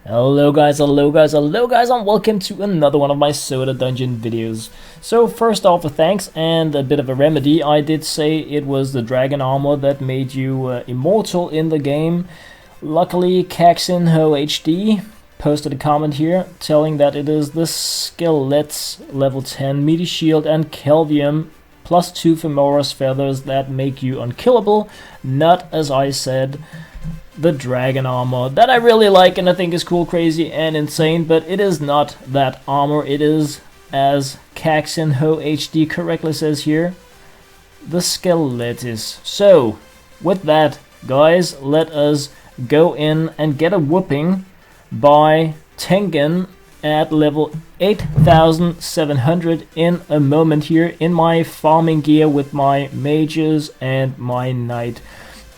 Hello guys, hello guys, hello guys, and welcome to another one of my Soda Dungeon videos. So first off, a thanks and a bit of a remedy. I did say it was the dragon armor that made you immortal in the game. Luckily, Caxinho HD posted a comment here telling that it is the Skelet's level 10 meaty shield and Kelvium plus 2 Femora's feathers that make you unkillable, not, as I said, the dragon armor that I really like and I think is cool, crazy, and insane, but it is not that armor. It is, as Caxinho HD correctly says here, the Skeletis. So, with that, guys, let us go in and get a whooping by Tengen at level 8700 in a moment here in my farming gear with my mages and my knight.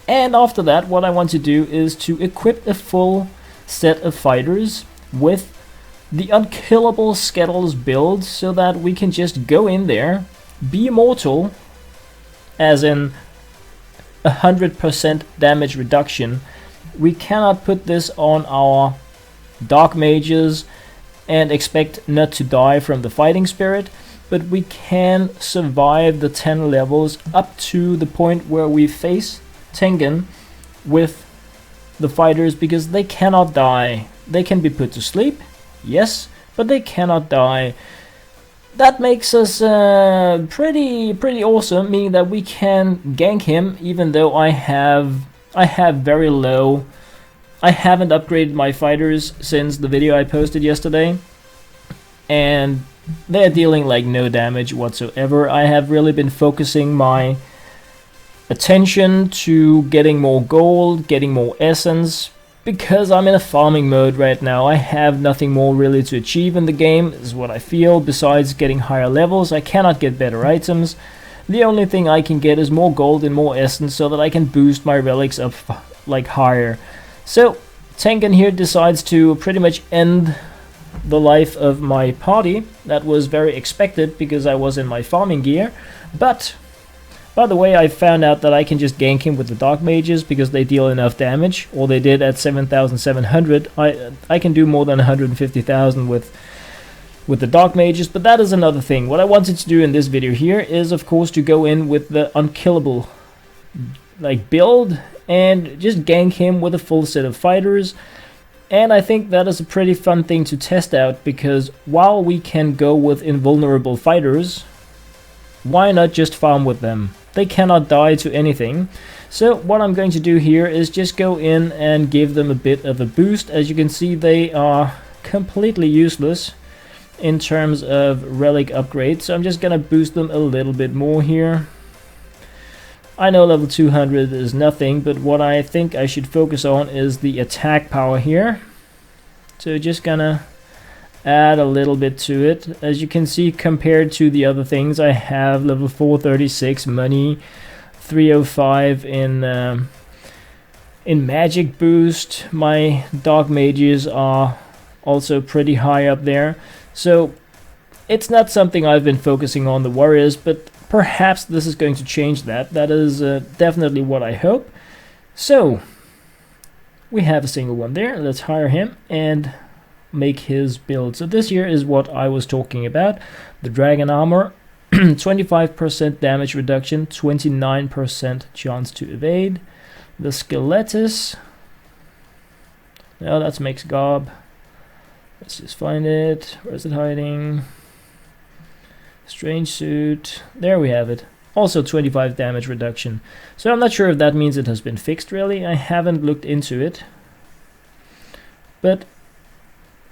And after that, what I want to do is to equip a full set of fighters with the unkillable Skettles build so that we can just go in there, be immortal, as in 100% damage reduction. We cannot put this on our dark mages and expect not to die from the fighting spirit, but we can survive the 10 levels up to the point where we face Tengen with the fighters, because they cannot die. They can be put to sleep, yes, but they cannot die. That makes us pretty awesome, meaning that we can gank him even though I have very low. I haven't upgraded my fighters since the video I posted yesterday, and they're dealing like no damage whatsoever. I have really been focusing my attention to getting more gold, getting more essence, because I'm in a farming mode right now. I have nothing more really to achieve in the game, is what I feel, besides getting higher levels. I cannot get better items. The only thing I can get is more gold and more essence so that I can boost my relics up like higher. So Tenken here decides to pretty much end the life of my party. That was very expected because I was in my farming gear, but by the way, I found out that I can just gank him with the Dark Mages because they deal enough damage, or they did at 7,700. I can do more than 150,000 with the Dark Mages, but that is another thing. What I wanted to do in this video here is, of course, to go in with the unkillable build and just gank him with a full set of fighters. And I think that is a pretty fun thing to test out, because while we can go with invulnerable fighters, why not just farm with them? They cannot die to anything. So what I'm going to do here is just go in and give them a bit of a boost. As you can see, they are completely useless in terms of relic upgrades. So I'm just gonna boost them a little bit more here. I know level 200 is nothing, but what I think I should focus on is the attack power here. So just gonna add a little bit to it. As you can see, compared to the other things, I have level 436 money, 305 in magic boost. My dark mages are also pretty high up there, so it's not something I've been focusing on the warriors, but perhaps this is going to change that. That is definitely what I hope. So we have a single one there. Let's hire him and make his build. So this here is what I was talking about. The dragon armor, 25% damage reduction, 29% chance to evade. The Skeletis, no, that's makes gob. Let's just find it. Where's it hiding? Strange suit. There we have it. Also 25 damage reduction. So I'm not sure if that means it has been fixed really. I haven't looked into it, but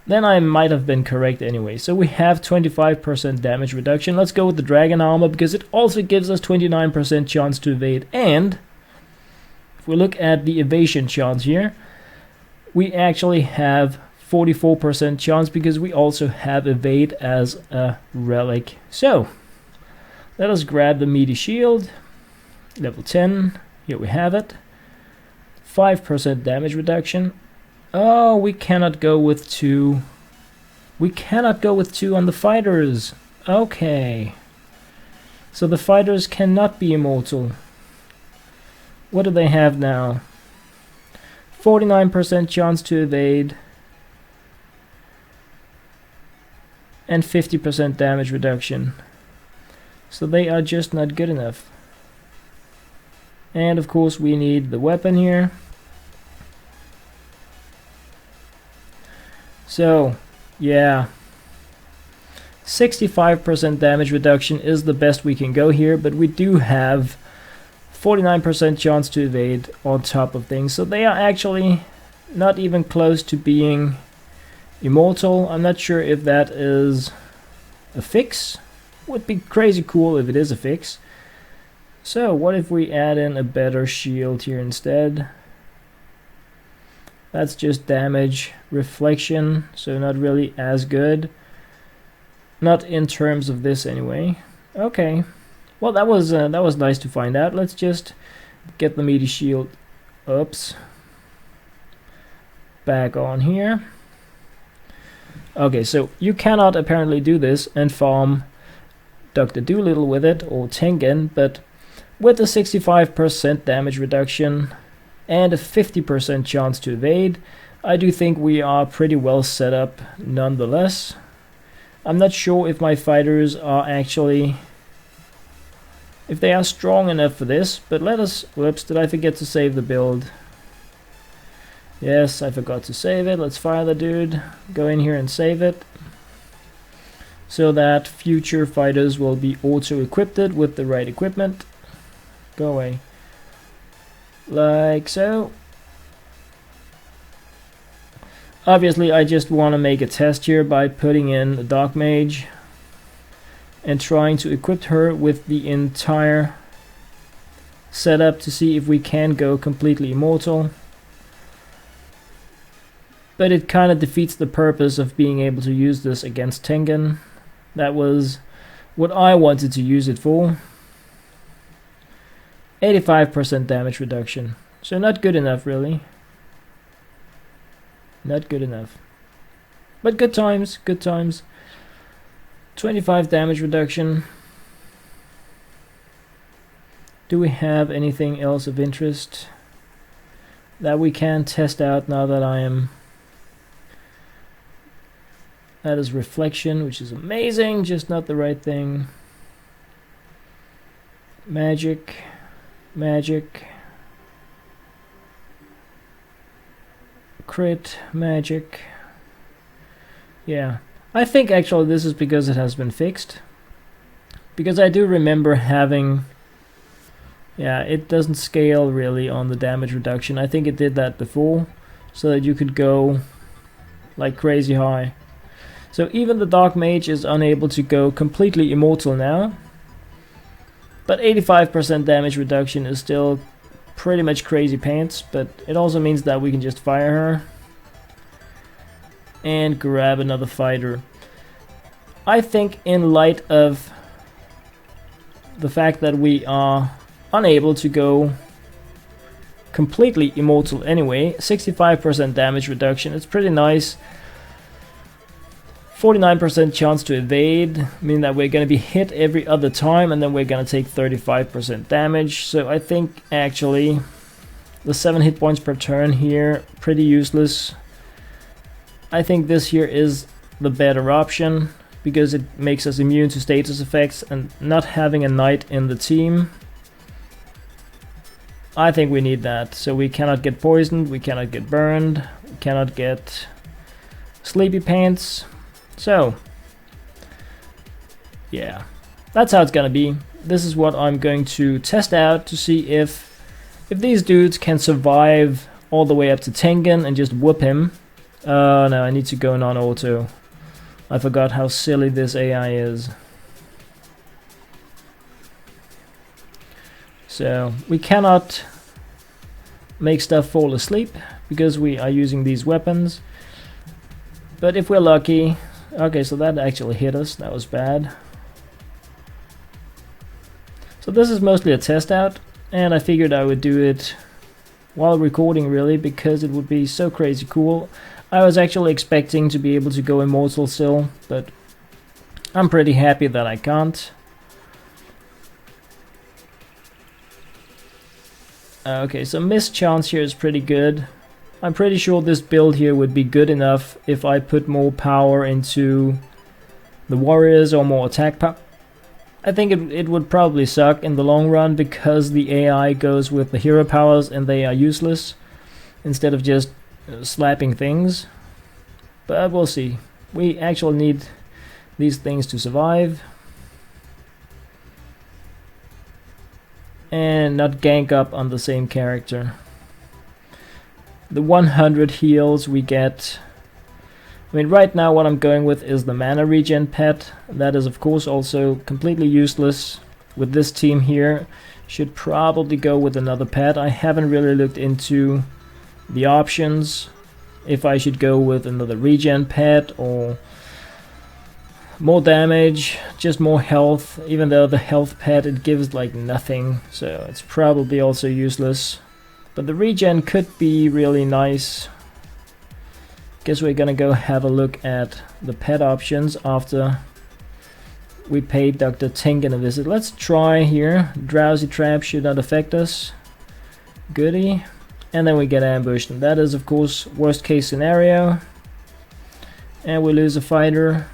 then I might have been correct anyway. So we have 25% damage reduction. Let's go with the dragon armor because it also gives us 29% chance to evade. And if we look at the evasion chance here, we actually have 44% chance because we also have evade as a relic. So let us grab the meaty shield, level 10. Here we have it. 5% damage reduction. Oh, we cannot go with 2. We cannot go with 2 on the fighters. Okay. So the fighters cannot be immortal. What do they have now? 49% chance to evade, and 50% damage reduction. So they are just not good enough. And of course we need the weapon here. So yeah, 65% damage reduction is the best we can go here, but we do have 49% chance to evade on top of things. So they are actually not even close to being immortal. I'm not sure if that is a fix. Would be crazy cool if it is a fix. So what if we add in a better shield here instead? That's just damage reflection, so not really as good. Not in terms of this anyway. Okay. Well, that was nice to find out. Let's just get the meaty shield. Oops. Back on here. Okay, so you cannot apparently do this and farm Dr. Doolittle with it, or Tengen, but with a 65% damage reduction and a 50% chance to evade, I do think we are pretty well set up nonetheless. I'm not sure if my fighters are actually, if they are strong enough for this, but let us, whoops, did I forget to save the build? Yes, I forgot to save it. Let's fire the dude, go in here and save it, so that future fighters will be auto-equipped with the right equipment. Go away. Like so. Obviously, I just want to make a test here by putting in a dark mage and trying to equip her with the entire setup to see if we can go completely immortal. But it kind of defeats the purpose of being able to use this against Tengen. That was what I wanted to use it for. 85% damage reduction. So not good enough, really. Not good enough. But good times, good times. 25 damage reduction. Do we have anything else of interest that we can test out now that I am... That is reflection, which is amazing, just not the right thing. Magic. Magic. Crit. Magic. Yeah. I think actually this is because it has been fixed. Because I do remember having... Yeah, it doesn't scale really on the damage reduction. I think it did that before, so that you could go like crazy high. So even the Dark Mage is unable to go completely immortal now. But 85% damage reduction is still pretty much crazy pants. But it also means that we can just fire her and grab another fighter. I think in light of the fact that we are unable to go completely immortal anyway, 65% damage reduction, it's pretty nice. 49% chance to evade, meaning that we're going to be hit every other time, and then we're going to take 35% damage. So I think actually the 7 hit points per turn here, pretty useless. I think this here is the better option, because it makes us immune to status effects, and not having a knight in the team, I think we need that. So we cannot get poisoned, we cannot get burned, we cannot get sleepy pants. So, yeah, that's how it's gonna be. This is what I'm going to test out to see if these dudes can survive all the way up to Tengen and just whoop him. Oh no, I need to go non-auto. I forgot how silly this AI is. So, we cannot make stuff fall asleep because we are using these weapons. But if we're lucky... Okay, so that actually hit us. That was bad. So this is mostly a test out, and I figured I would do it while recording really, because it would be so crazy cool. I was actually expecting to be able to go immortal still, but I'm pretty happy that I can't. Okay, so missed chance here is pretty good. I'm pretty sure this build here would be good enough if I put more power into the warriors or more attack power. I think it would probably suck in the long run because the AI goes with the hero powers and they are useless instead of just slapping things. But we'll see. We actually need these things to survive. And not gank up on the same character. The 100 heals we get. I mean, right now what I'm going with is the mana regen pet. That is of course also completely useless with this team here. Should probably go with another pet. I haven't really looked into the options. If I should go with another regen pet or more damage, just more health, even though the health pet it gives like nothing, so it's probably also useless. But the regen could be really nice. Guess we're gonna go have a look at the pet options after we paid Dr. Tengen a visit. Let's try here. Drowsy Trap should not affect us. Goody. And then we get ambushed, and that is of course worst case scenario. And we lose a fighter.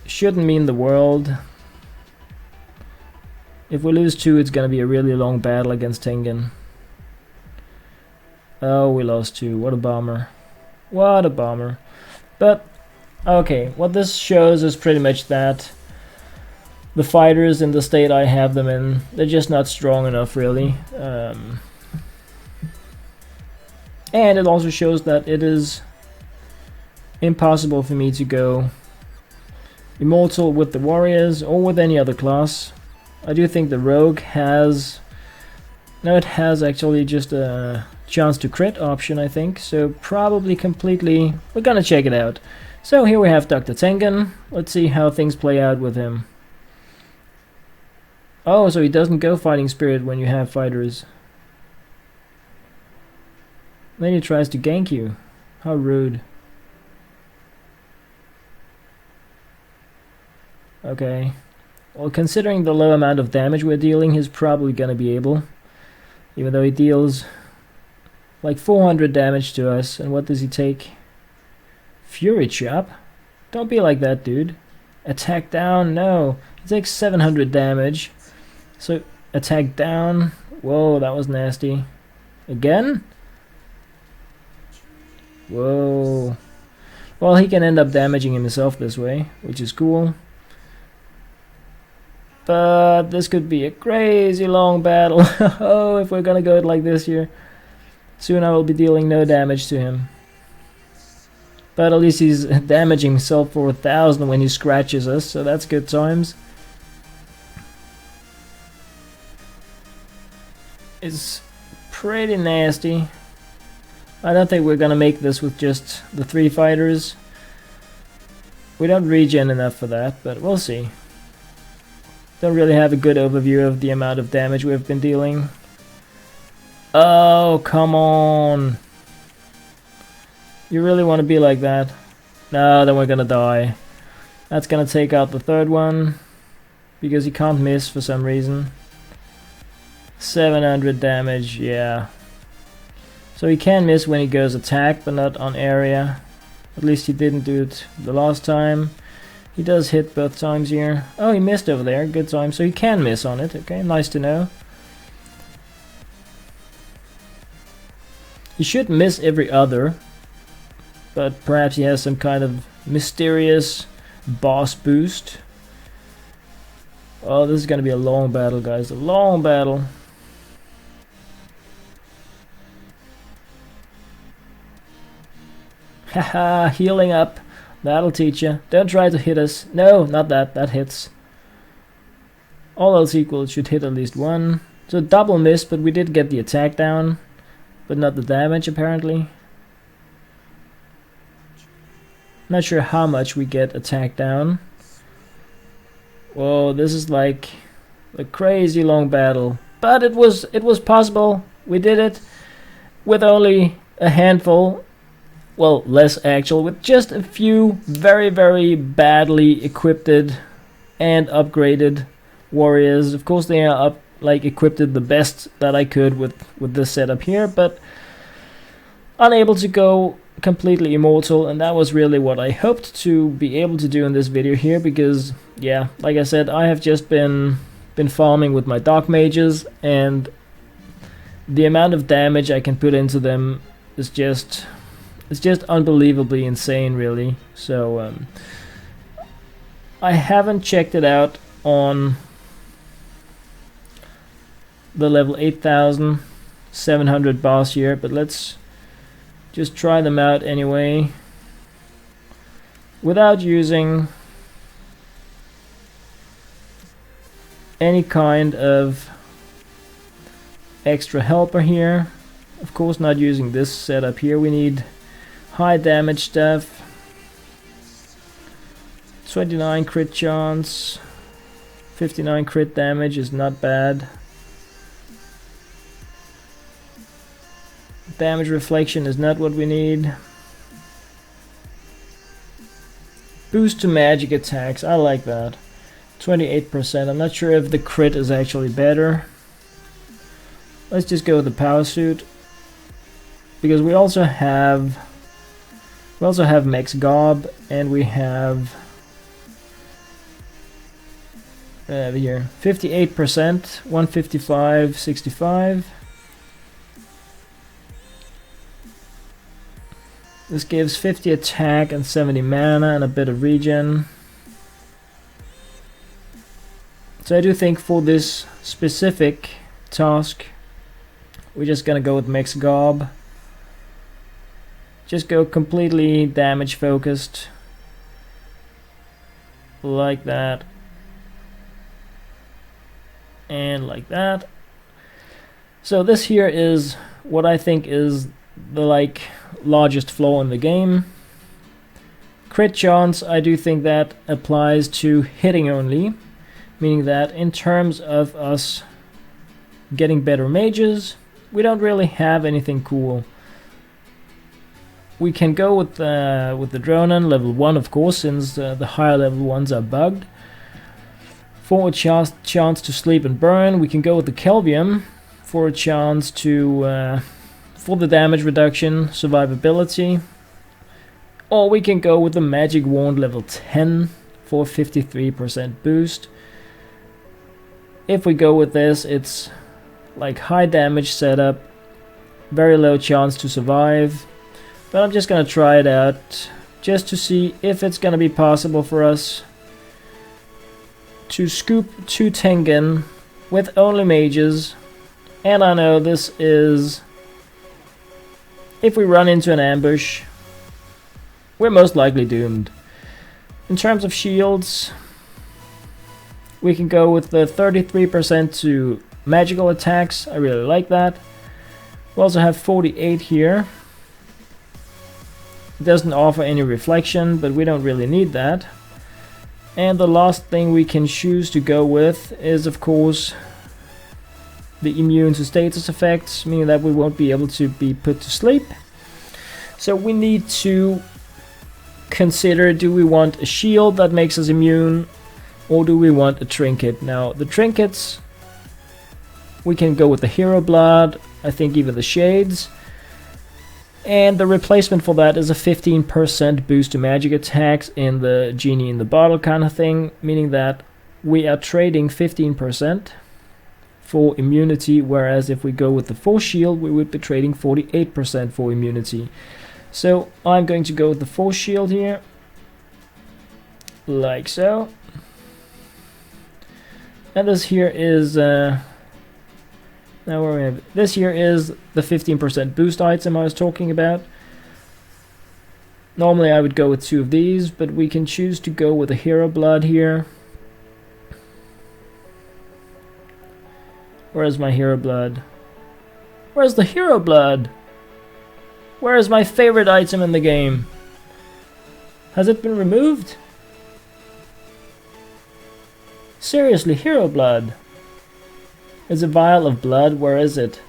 Shouldn't mean the world. If we lose 2, it's gonna be a really long battle against Tengen. Oh, we lost 2. What a bummer. What a bummer. But, okay, what this shows is pretty much that the fighters in the state I have them in, they're just not strong enough, really. And it also shows that it is impossible for me to go immortal with the warriors or with any other class. I do think the rogue has... No, it has actually just a chance to crit option, I think. So probably completely... We're gonna check it out. So here we have Dr. Tengen. Let's see how things play out with him. Oh, so he doesn't go fighting spirit when you have fighters. Then he tries to gank you. How rude. Okay. Well, considering the low amount of damage we're dealing, he's probably gonna be able. Even though he deals like 400 damage to us. And what does he take? Fury Chop? Don't be like that, dude. Attack down? No. He takes 700 damage. So, attack down. Whoa, that was nasty. Again? Whoa. Well, he can end up damaging himself this way, which is cool. But this could be a crazy long battle. Oh, if we're gonna go it like this here. Soon I will be dealing no damage to him. But at least he's damaging himself for 1,000 when he scratches us, so that's good times. It's pretty nasty. I don't think we're gonna make this with just the 3 fighters. We don't regen enough for that, but we'll see. Don't really have a good overview of the amount of damage we've been dealing. Oh, come on. You really want to be like that? No, then we're gonna die. That's gonna take out the 3rd one. Because he can't miss for some reason. 700 damage, yeah. So he can miss when he goes attack, but not on area. At least he didn't do it the last time. He does hit both times here. Oh, he missed over there. Good time. So he can miss on it. Okay, nice to know. He should miss every other. But perhaps he has some kind of mysterious boss boost. Oh, this is going to be a long battle, guys. A long battle. Haha, healing up. That'll teach you. Don't try to hit us. No, not that. That hits. All else equal, it should hit at least 1. So double miss, but we did get the attack down. But not the damage, apparently. Not sure how much we get attack down. Whoa, this is like a crazy long battle. But it was possible. We did it with only a handful. Well, less actual, with just a few very, very badly equipped and upgraded warriors. Of course, they are equipped the best that I could with this setup here, but unable to go completely immortal, and that was really what I hoped to be able to do in this video here, because yeah, like I said, I have just been farming with my dark mages, and the amount of damage I can put into them is just unbelievably insane, really. So I haven't checked it out on the level 8700 boss here, but let's just try them out anyway without using any kind of extra helper here. Of course, not using this setup here. We need high damage stuff. 29 crit chance, 59 crit damage is not bad. Damage reflection is not what we need. Boost to magic attacks, I like that. 28%, I'm not sure if the crit is actually better. Let's just go with the power suit, because we also have max gob, and we have here 58%, 155, 65. This gives 50 attack and 70 mana and a bit of regen. So I do think for this specific task, we're just gonna go with max gob. Just go completely damage focused, like that, and like that. So this here is what I think is the largest flaw in the game. Crit chance, I do think that applies to hitting only, meaning that in terms of us getting better mages, we don't really have anything cool. We can go with the Dronen level 1, of course, since the higher level ones are bugged. For a chance to sleep and burn, we can go with the Kelvium for a chance to for the damage reduction, survivability. Or we can go with the Magic Wand level 10 for 53% boost. If we go with this, it's like high damage setup, very low chance to survive. But I'm just gonna try it out just to see if it's gonna be possible for us to scoop 2 Tengen with only mages. And I know this is, if we run into an ambush, we're most likely doomed. In terms of shields, we can go with the 33% to magical attacks. I really like that. We also have 48 here. It doesn't offer any reflection, but we don't really need that. And the last thing we can choose to go with is, of course, the immune to status effects, meaning that we won't be able to be put to sleep. So we need to consider, do we want a shield that makes us immune, or do we want a trinket? Now, the trinkets, we can go with the hero blood, I think even the shades. And the replacement for that is a 15% boost to magic attacks in the genie in the bottle kind of thing, meaning that we are trading 15% for immunity, whereas if we go with the full shield, we would be trading 48% for immunity. So I'm going to go with the full shield here, like so. And this here is now where we have this here is the 15% boost item I was talking about. Normally I would go with 2 of these, but we can choose to go with a hero blood here. Where's my hero blood? Where's the hero blood? Where is my favorite item in the game? Has it been removed? Seriously, hero blood. It's a vial of blood. Where is it?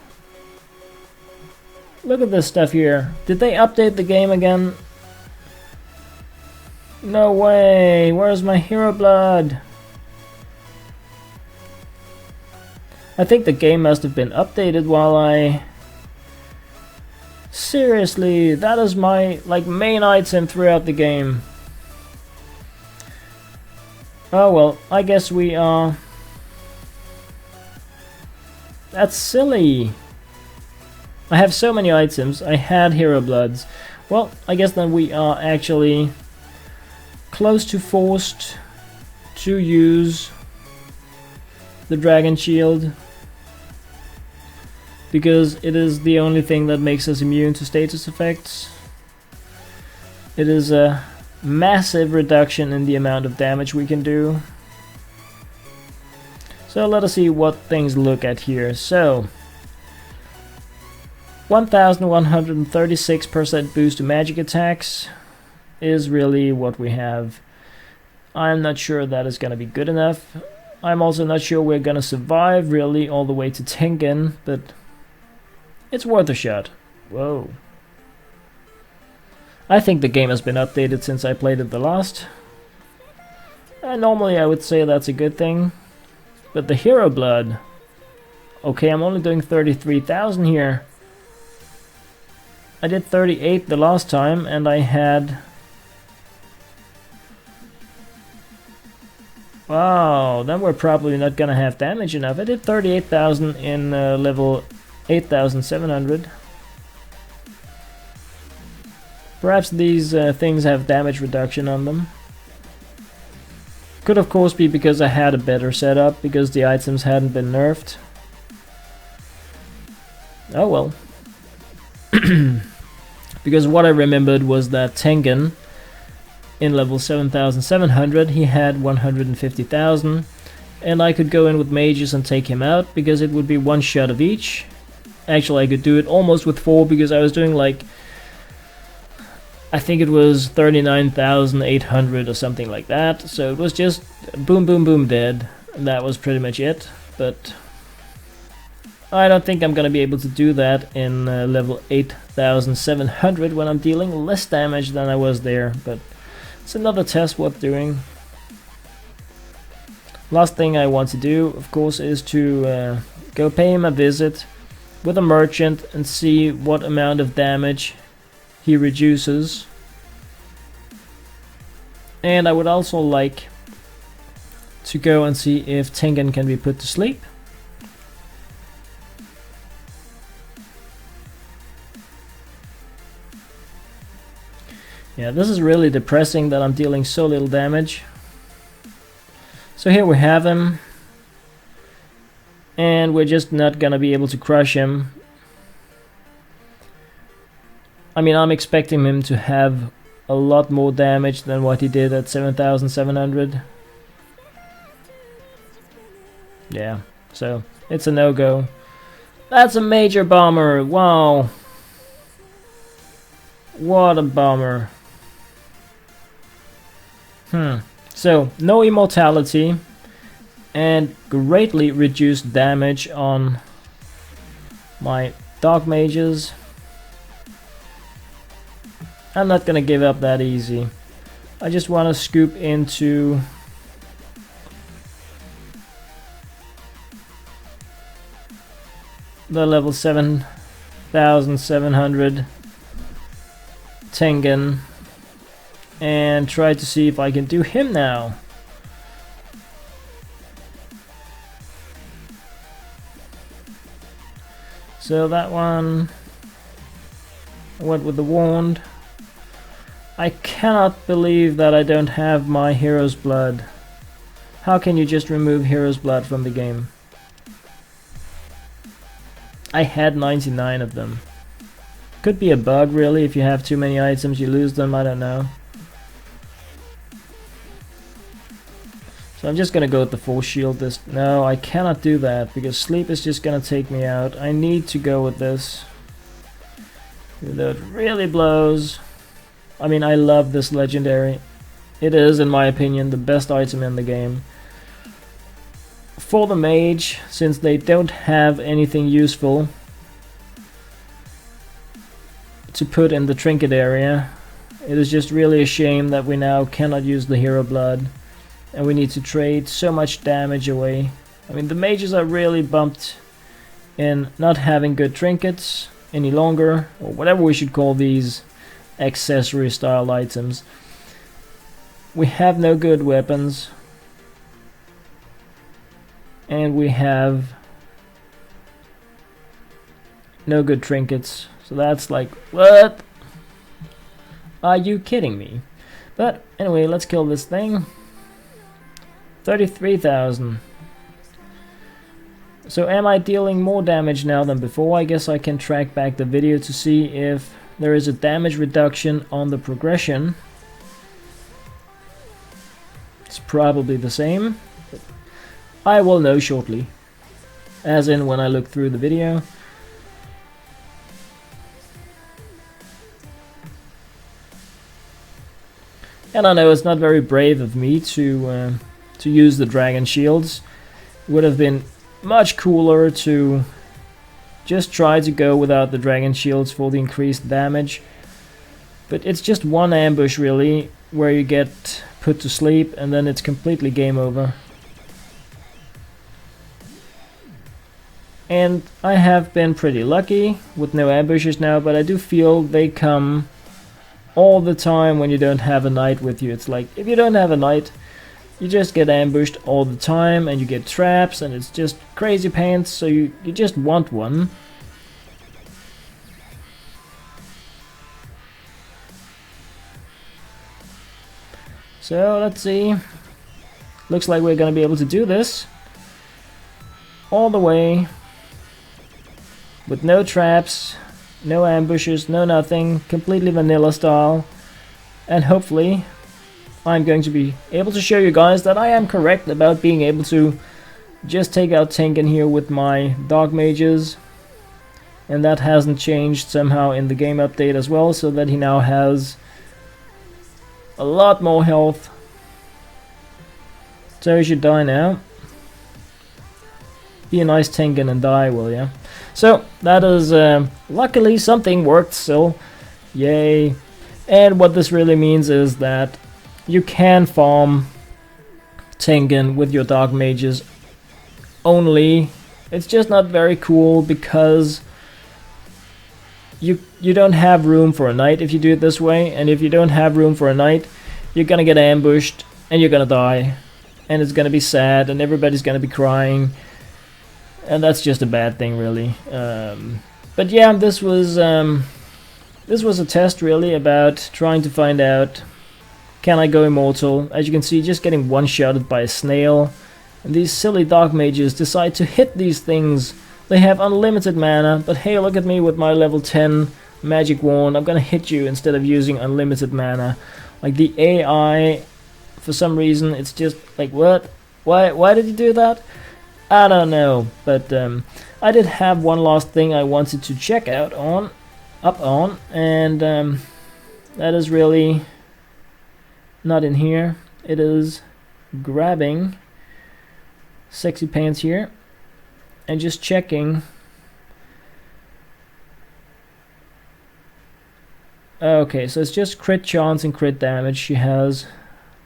Look at this stuff here. Did they update the game again? No way. Where's my hero blood? I think the game must have been updated while I Seriously, that is my like main item throughout the game. Oh well, I guess we are... That's silly. I have so many items. I had hero bloods. Well, I guess then we are actually close to forced to use the dragon shield, because it is the only thing that makes us immune to status effects. It is a massive reduction in the amount of damage we can do. So let us see what things look at here. So 1136% boost to magic attacks is really what we have. I'm not sure that is gonna be good enough. I'm also not sure we're gonna survive really all the way to Tengen, but it's worth a shot. Whoa. I think the game has been updated since I played it the last. And normally I would say that's a good thing. But the hero blood... Okay, I'm only doing 33,000 here. I did 38 the last time, and I had... Wow, then we're probably not gonna have damage enough. I did 38,000 in level 8,700. Perhaps these things have damage reduction on them. Could of course be because I had a better setup, because the items hadn't been nerfed. Oh well. Because what I remembered was that Tengen, in level 7,700, he had 150,000. And I could go in with mages and take him out, because it would be one shot of each. Actually, I could do it almost with 4, because I was doing like... I think it was 39,800 or something like that. So it was just boom, boom, boom, dead. And that was pretty much it. But I don't think I'm gonna be able to do that in level 8,700 when I'm dealing less damage than I was there. But it's another test worth doing. Last thing I want to do, of course, is to go pay him a visit with a merchant and see what amount of damage he reduces. And I would also like to go and see if Tengen can be put to sleep. Yeah, this is really depressing that I'm dealing so little damage. So here we have him. And we're just not gonna be able to crush him. I mean, I'm expecting him to have a lot more damage than what he did at 7,700. Yeah, so it's a no-go. That's a major bomber. Wow. What a bomber. So, no immortality and greatly reduced damage on my dark mages. I'm not gonna give up that easy. I just want to scoop into the level 7,700 Tengen and try to see if I can do him now. So that one went with the wand. I cannot believe that I don't have my hero's blood. How can you just remove hero's blood from the game? I had 99 of them. Could be a bug really, if you have too many items you lose them, I don't know. So I'm just gonna go with the full shield this... No, I cannot do that because sleep is just gonna take me out. I need to go with this. Even though it really blows. I mean, I love this legendary. It is, in my opinion, the best item in the game. For the mage, since they don't have anything useful to put in the trinket area, it is just really a shame that we now cannot use the hero blood. And we need to trade so much damage away. I mean, the mages are really bumped in not having good trinkets. any longer, or whatever we should call these accessory style items. We have no good weapons, and we have no good trinkets, so that's like, what? Are you kidding me? But anyway, let's kill this thing. 33,000. So am I dealing more damage now than before? I guess I can track back the video to see if there is a damage reduction on the progression. It's probably the same. But I will know shortly. As in when I look through the video. And I know it's not very brave of me to use the dragon shields. It would have been much cooler to just try to go without the dragon shields for the increased damage. But it's just one ambush really, where you get put to sleep and then it's completely game over. And I have been pretty lucky with no ambushes now, but I do feel they come all the time when you don't have a knight with you. It's like, if you don't have a knight, you just get ambushed all the time and you get traps and it's just crazy pants, so you just want one. So let's see. Looks like we're gonna be able to do this all the way with no traps, no ambushes, no nothing, completely vanilla style, and hopefully I'm going to be able to show you guys that I am correct about being able to just take out Tenken here with my dog mages, and that hasn't changed somehow in the game update as well, so that he now has a lot more health. So he should die now. Be a nice Tengen and die, will ya? So that is luckily something worked still. Yay. And what this really means is that you can farm Tengen with your dark mages only. It's just not very cool because you don't have room for a knight if you do it this way, and if you don't have room for a knight, you're gonna get ambushed and you're gonna die, and it's gonna be sad and everybody's gonna be crying, and that's just a bad thing really. But yeah, this was a test really about trying to find out, can I go immortal? As you can see, just getting one-shotted by a snail. And these silly dark mages decide to hit these things. They have unlimited mana, but hey, look at me with my level 10 magic wand. I'm gonna hit you instead of using unlimited mana. Like the AI, for some reason, it's just like, what? Why did you do that? I don't know. But I did have one last thing I wanted to check out on, and that is really not in here. It is grabbing Sexy Pants here and just checking. Okay, so it's just crit chance and crit damage. She has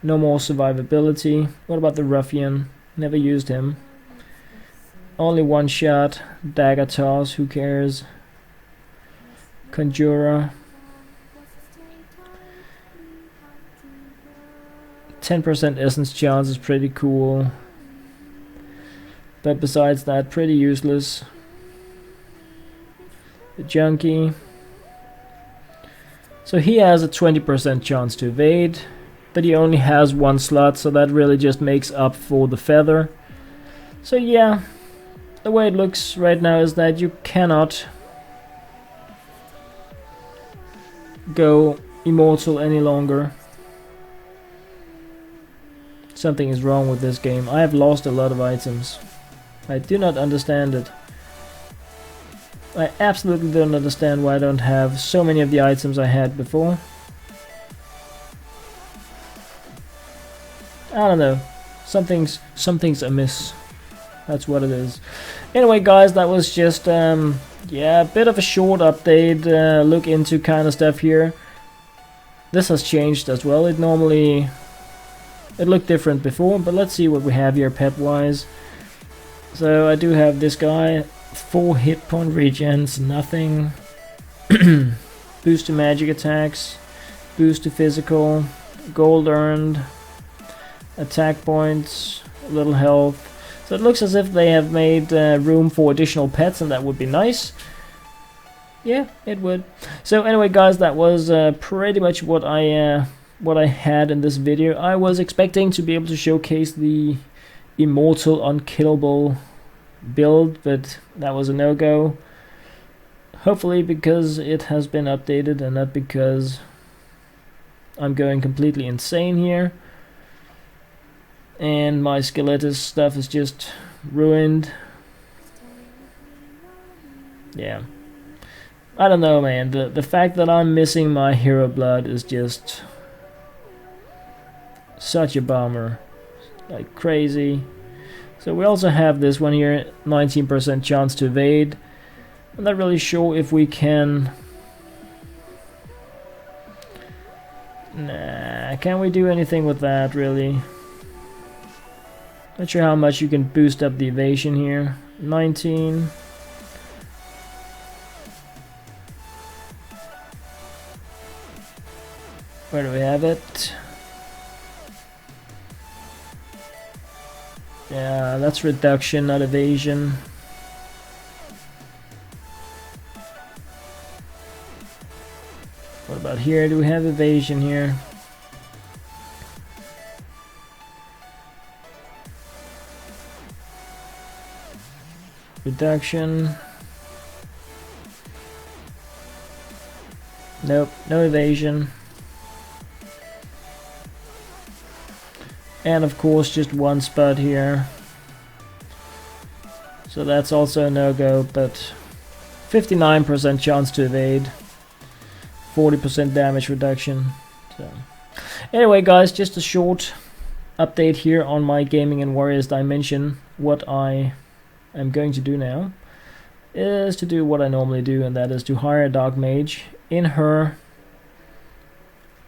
no more survivability. What about the Ruffian? Never used him. Only one shot. Dagger toss, who cares? Conjurer. 10% essence chance is pretty cool. But besides that, pretty useless. The Junkie. So he has a 20% chance to evade, but he only has one slot, so that really just makes up for the feather. So yeah, the way it looks right now is that you cannot go immortal any longer. Something is wrong with this game. I have lost a lot of items. I do not understand it. I absolutely don't understand why I don't have so many of the items I had before. I don't know. Something's amiss. That's what it is. Anyway, guys, that was just yeah, a bit of a short update, look into kind of stuff here. This has changed as well. It looked different before, but let's see what we have here pet wise. So I do have this guy, 4 hit point regens, nothing. Boost to magic attacks, boost to physical, gold earned, attack points, a little health. So it looks as if they have made room for additional pets, and that would be nice. Yeah, it would. So anyway, guys, that was pretty much what I had in this video. I was expecting to be able to showcase the immortal unkillable build, but that was a no-go. Hopefully because it has been updated and not because I'm going completely insane here and my skeletus stuff is just ruined. Yeah, I don't know, man. The fact that I'm missing my hero blood is just such a bummer, like crazy. So we also have this one here, 19% chance to evade. I'm not really sure if we can... Nah, can we do anything with that, really? Not sure how much you can boost up the evasion here. 19. Where do we have it? Yeah, that's reduction, not evasion. What about here? Do we have evasion here? Reduction. Nope, no evasion. And of course just one spot here. So that's also a no-go, but 59% chance to evade. 40% damage reduction. So anyway, guys, just a short update here on my Gaming and Warriors Dimension. What I am going to do now is to do what I normally do, and that is to hire a dark mage in her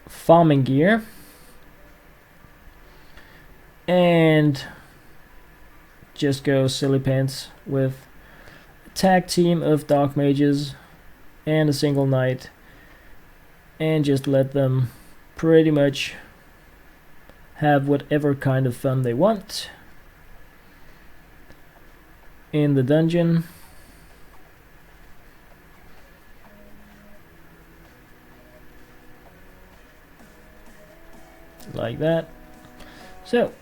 farming gear and just go silly pants with a tag team of dark mages and a single knight, and just let them pretty much have whatever kind of fun they want in the dungeon. Like that. So,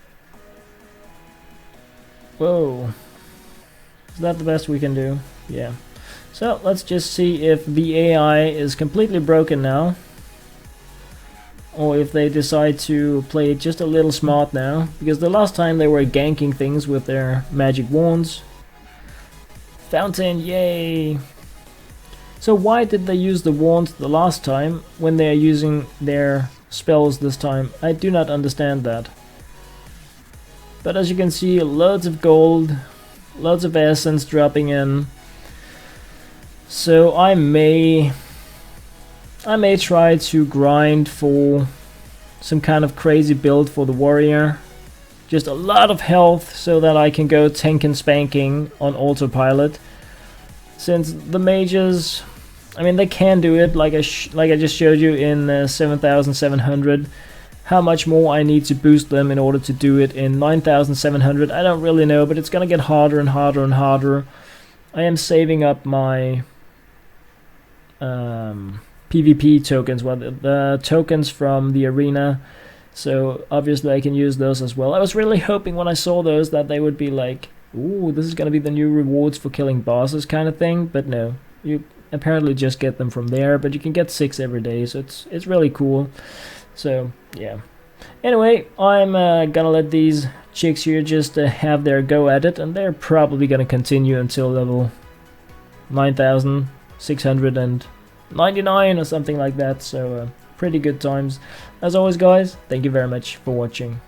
whoa, is that the best we can do? Yeah. So let's just see if the AI is completely broken now, or if they decide to play it just a little smart now, because the last time they were ganking things with their magic wands. Fountain, yay! So why did they use the wand the last time when they are using their spells this time? I do not understand that. But as you can see, loads of gold, loads of essence dropping in. So I may try to grind for some kind of crazy build for the warrior. Just a lot of health so that I can go Tenken spanking on autopilot. Since the mages, I mean, they can do it like I just showed you in 7700. How much more I need to boost them in order to do it in 9700, I don't really know, but it's gonna get harder and harder and harder. I am saving up my PvP tokens, well, the tokens from the arena, so obviously I can use those as well. I was really hoping when I saw those that they would be like, ooh, this is gonna be the new rewards for killing bosses kind of thing, but no, you apparently just get them from there, but you can get 6 every day, so it's really cool. So yeah, anyway, I'm gonna let these chicks here just have their go at it, and they're probably gonna continue until level 9699 or something like that. So pretty good times as always, guys. Thank you very much for watching.